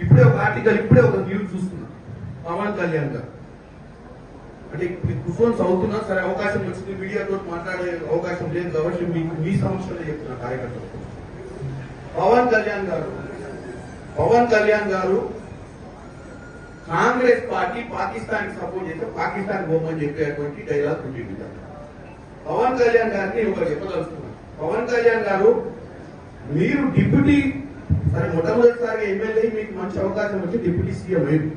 ఇప్పుడే ఒక ఆర్టికల్, ఇప్పుడే ఒక న్యూస్ చూస్తున్నా. పవన్ కళ్యాణ్ గారు అంటే కూర్చొని చదువుతున్నా సరే, అవకాశం వచ్చింది, మీడియాతో మాట్లాడే అవకాశం లేదు కాబట్టి మీకు మీ సమస్యలు చెప్తున్నా కార్యకర్తలు. పవన్ కళ్యాణ్ గారు కాంగ్రెస్ పార్టీ పాకిస్తాన్ కి సపోర్ట్ చేస్తే పాకిస్తాన్ పోమని చెప్పేటువంటి డైలాగ్ ఉంటుంది. పవన్ కళ్యాణ్ గారిని ఒకటి చెప్పదలుచుకున్నాను. పవన్ కళ్యాణ్ గారు, మీరు డిప్యూటీ సరే మొట్టమొదటిసారిగా ఎమ్మెల్యే, మీకు మంచి అవకాశం వచ్చి డిప్యూటీ సీఎం అయ్యింది.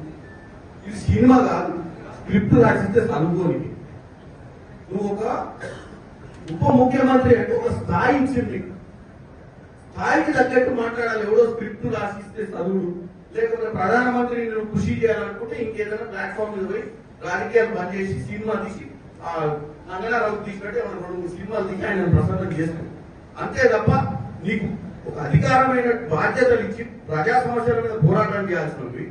ఇది సినిమా కాదు, స్క్రిప్ట్ రాసిస్తే చదువుకోని. నువ్వు ఒక ఉప ముఖ్యమంత్రి అంటే ఒక స్థాయి ఇచ్చింది, స్థాయికి తగ్గట్టు మాట్లాడాలి. ఎవడో స్క్రిప్ట్ రాసిస్తే చదువుడు, లేకపోతే ప్రధానమంత్రిని నువ్వు కృషి చేయాలనుకుంటే ఇంకేదైనా ప్లాట్ఫామ్ మీద పోయి రాజకీయాలు బంద్ చేసి సినిమా తీసి నంగనారావు తీసినట్టే మనం 2-3 సినిమాలు తీసి ఆయన ప్రసన్నం చేస్తాం. అంతే తప్ప నీకు ఒక అధికారమైన బాధ్యతలు ఇచ్చి ప్రజా సమస్యల మీద పోరాటం చేయాల్సినవి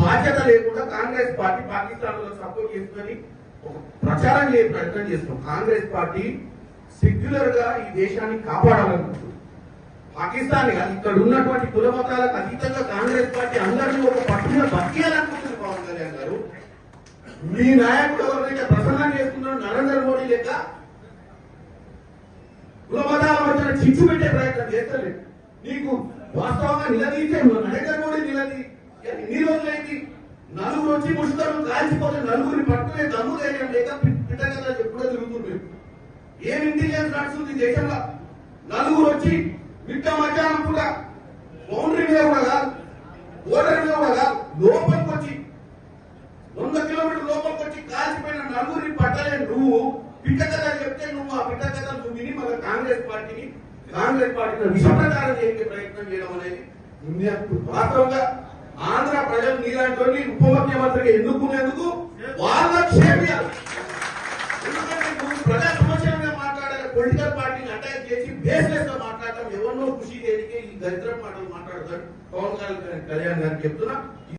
బాధ్యత లేకుండా కాంగ్రెస్ పార్టీ పాకిస్తాన్ లో సపోర్ట్ చేస్తుందని ఒక ప్రచారం చేసే ప్రయత్నం చేస్తున్నాం. కాంగ్రెస్ పార్టీ సెక్యులర్ గా ఈ దేశాన్ని కాపాడాలనుకుంటుంది. పాకిస్తాన్ ఇక్కడ ఉన్నటువంటి కుల మతాలకు అతీతంగా కాంగ్రెస్ పార్టీ అందరినీ ఒక పట్టున బతికేయాలనుకుంటుంది. పవన్ కళ్యాణ్ గారు, మీ నాయకుడు ఎవరైతే ప్రసన్నం చేస్తున్నారో నరేంద్ర మోడీ లెక్క కుల మతాల మధ్యన చిచ్చు పెట్టే ప్రయత్నం చేస్తలేదు. నీకు వాస్తవంగా నిలదీసే నరేంద్ర మోడీ ఎన్ని రోజులైంది? నలుగురు వచ్చి ముసుగురు కాల్చిపోతే నలుగురిని పట్టుకునే దమ్ము ధైర్యం లేక పిట్టగదా ఎప్పుడో తిరుగుతుంది. ఏం ఇంటెలిజెన్స్ నడుస్తుంది దేశంలో? నలుగురు వచ్చి మిట్ట మధ్యాహ్నం కూడా బౌండరీ మీద కూడా కాదు, బోర్డర్ మీద కూడా కాదు, లోపలికి వచ్చి 100 కిలోమీటర్ల లోపలికి వచ్చి కాల్చిపోయిన నలుగురిని పట్టలే నువ్వు పిట్టగదా చెప్తే నువ్వు ఆ పిట్టగదా నువ్వు విని మళ్ళీ కాంగ్రెస్ పార్టీని విషప్రచారం చేసే ప్రయత్నం చేయడం అనేది వాస్తవంగా ఆంధ్ర ప్రజలు నీలాంటి ఉప ముఖ్యమంత్రిగా ఎన్నుకునేందుకు వాళ్ళ క్షేమియాలి. ఎందుకంటే నువ్వు ప్రజా సమస్యల మీద మాట్లాడాలి, పొలిటికల్ పార్టీని అటాక్ చేసి బేస్లెస్ గా మాట్లాడటం, ఎవరినో కృషి చేయడానికి ఈ దరిద్ర మాటలు మాట్లాడతాడు. పవన్ కళ్యాణ్ గారికి చెప్తున్నా.